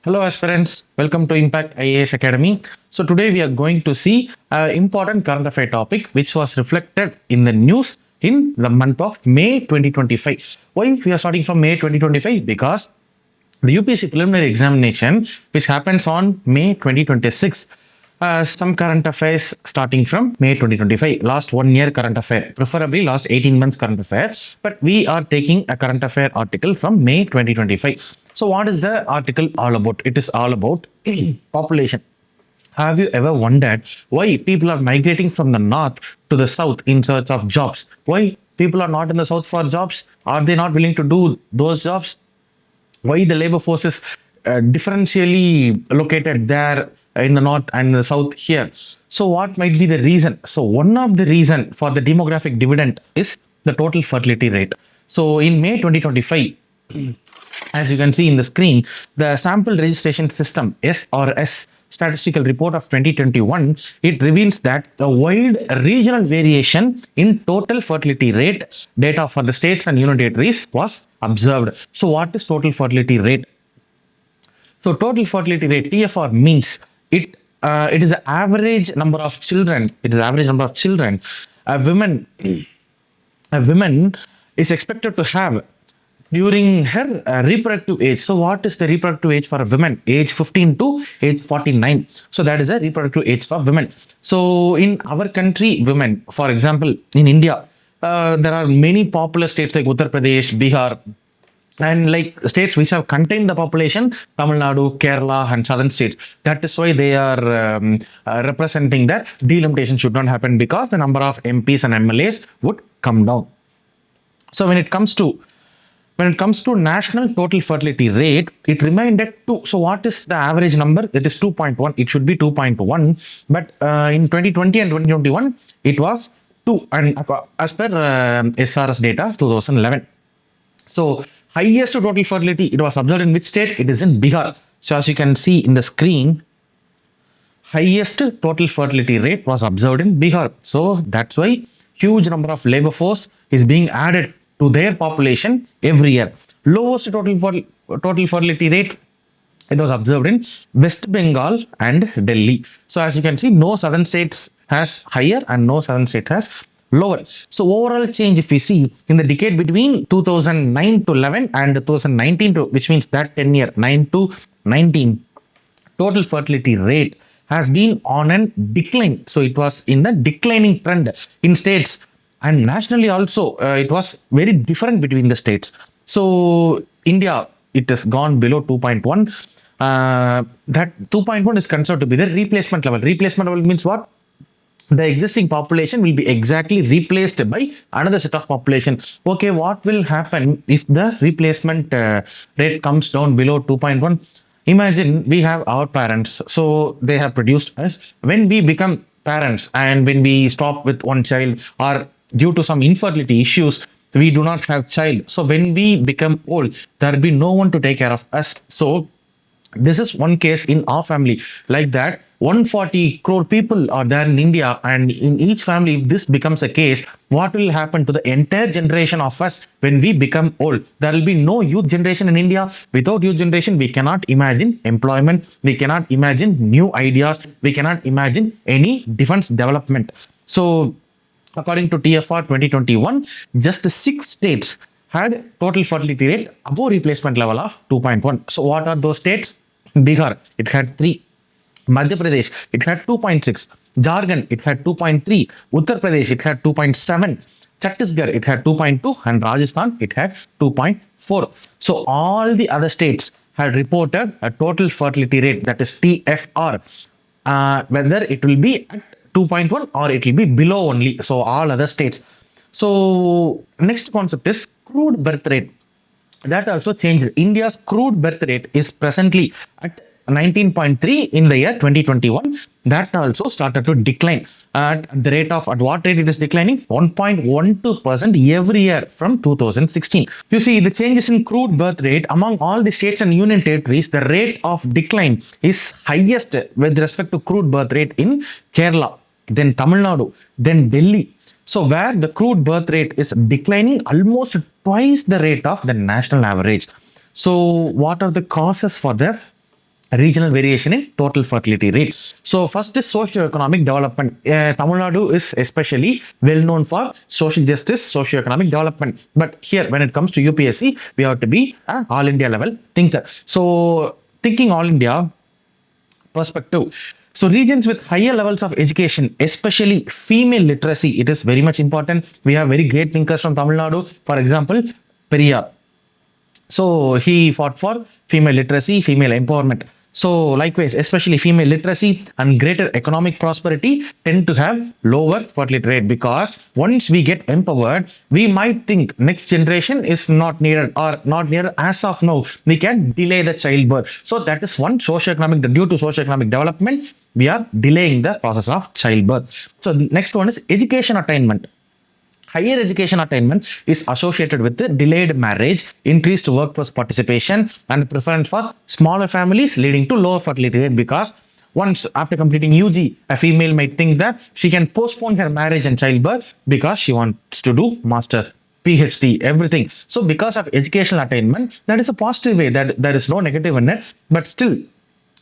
Hello aspirants, welcome to Impact IAS Academy. So today we are going to see an important current affair topic which was reflected in the news in the month of May 2025. Why we are starting from May 2025? Because the UPSC preliminary examination which happens on May 2026. Some current affairs starting from May 2025, last 1 year current affair, preferably last 18 months current affair, but we are taking a current affair article from May 2025. So what is the article all about? It is all about population. Have you ever wondered why people are migrating from the north to the south in search of jobs? Why people are not in the south for jobs? Are they not willing to do those jobs? Why the labor force is differentially located there in the north and the south here? So what might be the reason? So one of the reason for the demographic dividend is the total fertility rate. So in May 2025, as you can see in the screen, the sample registration system SRS statistical report of 2021, it reveals that a wide regional variation in total fertility rate data for the states and union territories was observed. So what is total fertility rate? So total fertility rate TFR means it is the average number of children. It is the average number of children a woman is expected to have during her reproductive age. So what is the reproductive age for a woman? Age 15 to age 49. So that is a reproductive age for women. So in our country, women, for example, in India, there are many popular states like Uttar Pradesh, Bihar, and like states which have contained the population, Tamil Nadu, Kerala, and southern states. That is why they are representing that delimitation should not happen, because the number of MPs and MLAs would come down. So when it comes to national total fertility rate, it remained at 2. So what is the average number? It is 2.1. It should be 2.1. But in 2020 and 2021, it was 2. And as per SRS data, 2011. So highest total fertility, it was observed in which state? It is in Bihar. So as you can see in the screen, highest total fertility rate was observed in Bihar. So that's why huge number of labor force is being added to their population every year. Lowest total fertility rate, it was observed in West Bengal and Delhi. So as you can see, no southern states has higher and no southern state has lower. So overall change, if we see in the decade between 2009 to 11 and 2019 to, which means that 10 year 9 to 19, total fertility rate has been on a decline. So it was in the declining trend in states, and nationally also it was very different between the states. So India, it has gone below 2.1. That 2.1 is considered to be the replacement level. Replacement level means what? The existing population will be exactly replaced by another set of population. Okay, what will happen if the replacement rate comes down below 2.1? Imagine we have our parents, so they have produced us. When we become parents and when we stop with one child, or due to some infertility issues, we do not have child. So when we become old, there will be no one to take care of us. So this is one case in our family. Like that, 140 crore people are there in India, and in each family, if this becomes a case, what will happen to the entire generation of us when we become old? There will be no youth generation in India. Without youth generation, we cannot imagine employment, we cannot imagine new ideas, we cannot imagine any defense development. So according to TFR 2021, just 6 states had total fertility rate above replacement level of 2.1. So what are those states? Bihar, it had 3. Madhya Pradesh, it had 2.6. Jharkhand, it had 2.3. Uttar Pradesh, it had 2.7. Chhattisgarh, it had 2.2. And Rajasthan, it had 2.4. So all the other states had reported a total fertility rate, that is TFR, whether it will be at 2.1 or it will be below only. So all other states. So next concept is crude birth rate. That also changed. India's crude birth rate is presently at 19.3 in the year 2021. That also started to decline. At the rate of, at what rate it is declining? 1.12% every year from 2016. You see, the changes in crude birth rate among all the states and union territories, the rate of decline is highest with respect to crude birth rate in Kerala, then Tamil Nadu, then Delhi. So where the crude birth rate is declining almost twice the rate of the national average. So what are the causes for the regional variation in total fertility rate. So first is socio-economic development. Tamil Nadu is especially well known for social justice, socio-economic development. But here, when it comes to UPSC, we have to be an all India level thinker. So thinking all India perspective. So regions with higher levels of education, especially female literacy, it is very much important. We have very great thinkers from Tamil Nadu. For example, Periyar. So he fought for female literacy, female empowerment. So likewise, especially female literacy and greater economic prosperity tend to have lower fertility rate, because once we get empowered, we might think next generation is not needed or not needed as of now. We can delay the childbirth. So that is one socioeconomic, due to socioeconomic development, we are delaying the process of childbirth. So next one is education attainment. Higher education attainment is associated with the delayed marriage, increased workforce participation, and preference for smaller families, leading to lower fertility rate, because once after completing UG, a female might think that she can postpone her marriage and childbirth because she wants to do master's, PhD, everything. So because of educational attainment, that is a positive way, that there is no negative in it. But still,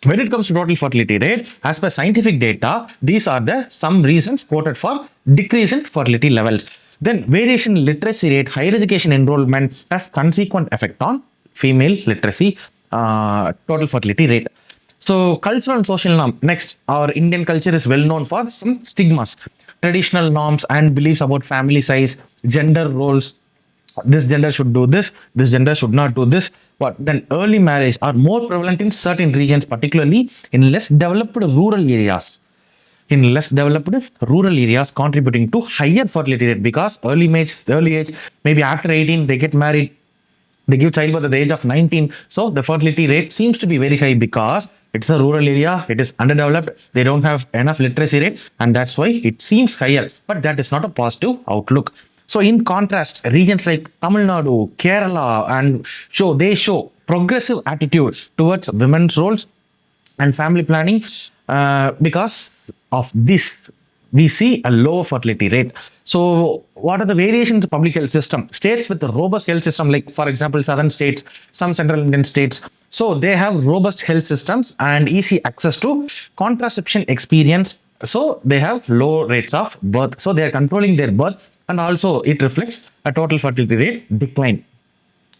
when it comes to total fertility rate, as per scientific data, these are the some reasons quoted for decrease in fertility levels. Then variation in literacy rate, higher education enrollment has consequent effect on female literacy, total fertility rate. So cultural and social norm. Next, our Indian culture is well known for some stigmas, traditional norms and beliefs about family size, gender roles. This gender should do this gender should not do this. But then early marriage are more prevalent in certain regions, particularly in less developed rural areas. Contributing to higher fertility rate, because early age, maybe after 18 they get married, they give childbirth at the age of 19. So the fertility rate seems to be very high, because it's a rural area, it is underdeveloped, they don't have enough literacy rate, and that's why it seems higher. But that is not a positive outlook. So in contrast, regions like Tamil Nadu, Kerala, and show progressive attitude towards women's roles and family planning. Because of this, we see a low fertility rate. So what are the variations in public health system? States with a robust health system, like for example, southern states, some central Indian states, so they have robust health systems and easy access to contraception experience. So they have low rates of birth. So they are controlling their birth, and also it reflects a total fertility rate decline.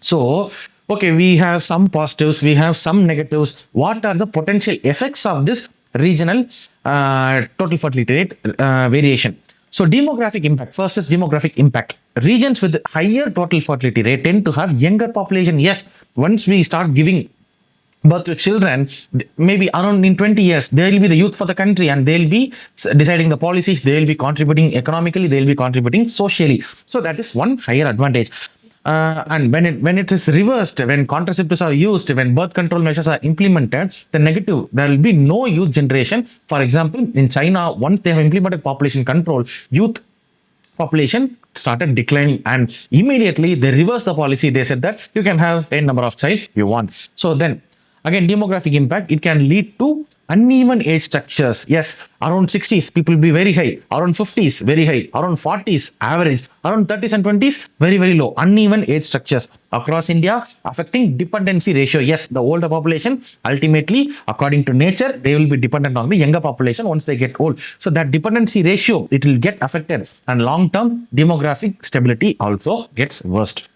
So, okay, we have some positives, we have some negatives. What are the potential effects of this regional total fertility rate variation? So, demographic impact. First is demographic impact. Regions with higher total fertility rate tend to have younger population. Yes, once we start giving birth to children, maybe around in 20 years, they will be the youth for the country, and they'll be deciding the policies, they will be contributing economically, they'll be contributing socially. So that is one higher advantage. And when it is reversed, when contraceptives are used, when birth control measures are implemented, the negative, there will be no youth generation. For example, in China, once they have implemented population control, youth population started declining, and immediately they reversed the policy. They said that you can have a number of child you want. So then again, demographic impact, it can lead to uneven age structures. Yes, around 60s, people will be very high. Around 50s, very high. Around 40s, average. Around 30s and 20s, very, very low. Uneven age structures across India, affecting dependency ratio. Yes, the older population, ultimately, according to nature, they will be dependent on the younger population once they get old. So that dependency ratio, it will get affected. And long-term demographic stability also gets worst.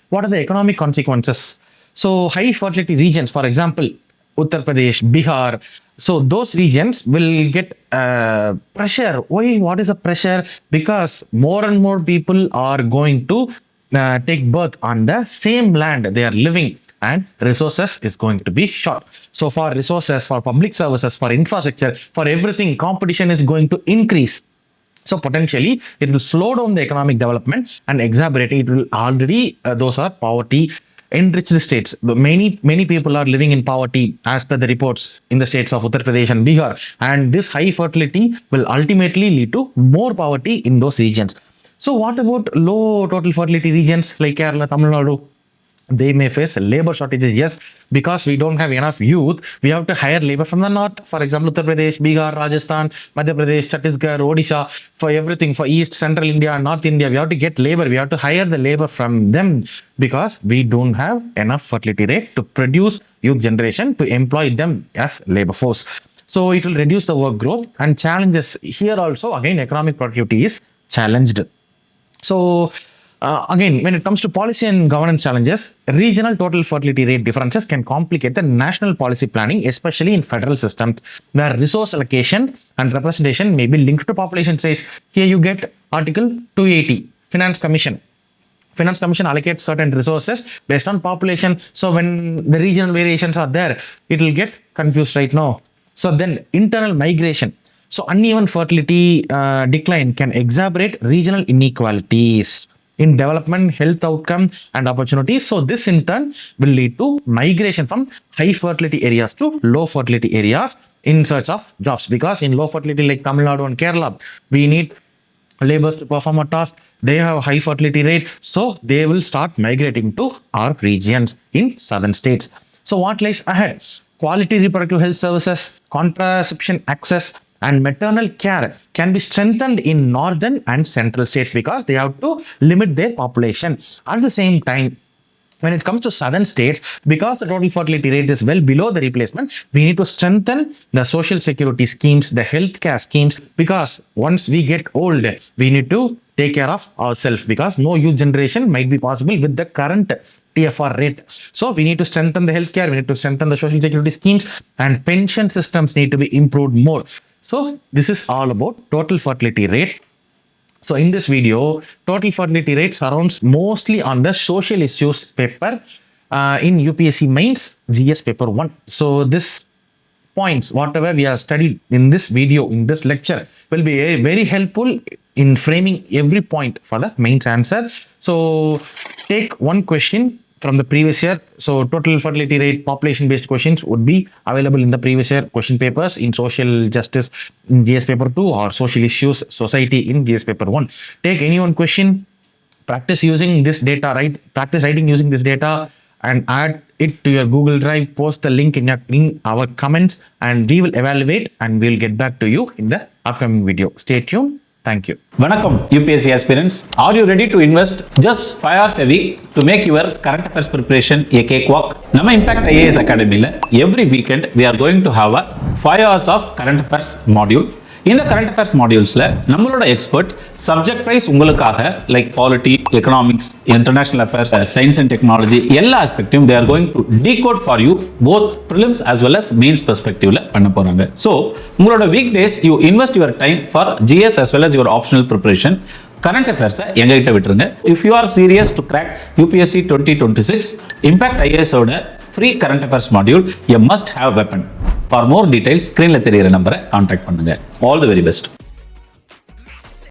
What are the economic consequences? So high fertility regions, for example, Uttar Pradesh, Bihar, so those regions will get pressure. Why? What is the pressure? Because more and more people are going to take birth on the same land they are living, and resources is going to be short. So for resources, for public services, for infrastructure, for everything, competition is going to increase. So potentially, it will slow down the economic development and exacerbate it. It will already, those are poverty enriched states. Many people are living in poverty as per the reports in the states of Uttar Pradesh and Bihar. And this high fertility will ultimately lead to more poverty in those regions. So what about low total fertility regions like Kerala, Tamil Nadu? They may face labor shortages, yes, because we don't have enough youth. We have to hire labor from the north, for example, Uttar Pradesh, Bihar, Rajasthan, Madhya Pradesh, Chhattisgarh, Odisha, for everything, for East, Central India, North India. We have to get labor. We have to hire the labor from them because we don't have enough fertility rate to produce youth generation to employ them as labor force. So it will reduce the work growth and challenges. Here also, again, economic productivity is challenged. So, again, when it comes to policy and governance challenges, regional total fertility rate differences can complicate the national policy planning, especially in federal systems, where resource allocation and representation may be linked to population size. Here you get Article 280, Finance Commission. Finance Commission allocates certain resources based on population. So when the regional variations are there, it will get confused right now. So then internal migration. So uneven fertility decline can exacerbate regional inequalities in development, health outcome, and opportunities. So this in turn will lead to migration from high fertility areas to low fertility areas in search of jobs. Because in low fertility like Tamil Nadu and Kerala, we need laborers to perform a task. They have high fertility rate, so they will start migrating to our regions in southern states. So what lies ahead? Quality reproductive health services, contraception access, and maternal care can be strengthened in northern and central states because they have to limit their population. At the same time, when it comes to southern states, because the total fertility rate is well below the replacement, we need to strengthen the social security schemes, the healthcare schemes, because once we get old, we need to take care of ourselves because no youth generation might be possible with the current TFR rate. So we need to strengthen the healthcare, we need to strengthen the social security schemes, and pension systems need to be improved more. So this is all about total fertility rate. So in this video, total fertility rate surrounds mostly on the social issues paper in UPSC Mains GS paper 1. So this points, whatever we have studied in this video, in this lecture, will be very helpful in framing every point for the mains answer. So take one question from the previous year. So total fertility rate population based questions would be available in the previous year question papers in social justice in GS paper 2 or social issues society in GS paper 1. Take any one question, practice using this data, right? Practice writing using this data and add it to your Google Drive, post the link in our comments, and we will evaluate and we'll get back to you in the upcoming video. Stay tuned. Thank you. Vanakkam UPSC aspirants. Are you ready to invest just 5 hours a week to make your current affairs preparation a cakewalk? Nama Impact IAS Academy la every weekend we are going to have a 5 hours of current affairs module. இந்த current affairs modules-ல நம்மளோட expert subject wise உங்களுக்காக like polity, economics, international affairs, science and technology எல்லா aspectum they are going to decode for you both prelims as well as mains perspective-ல பண்ண போறாங்க. So உங்களோட weekdays you invest your time for GS as well as your optional preparation. Current affairs எங்ககிட்ட விட்டுருங்க. If you are serious to crack UPSC 2026 Impact IAS ஓட free current affairs module, a must have weapon. For more details, screenல தெரியிற நம்பரை contact பண்ணுங்க. All the very best.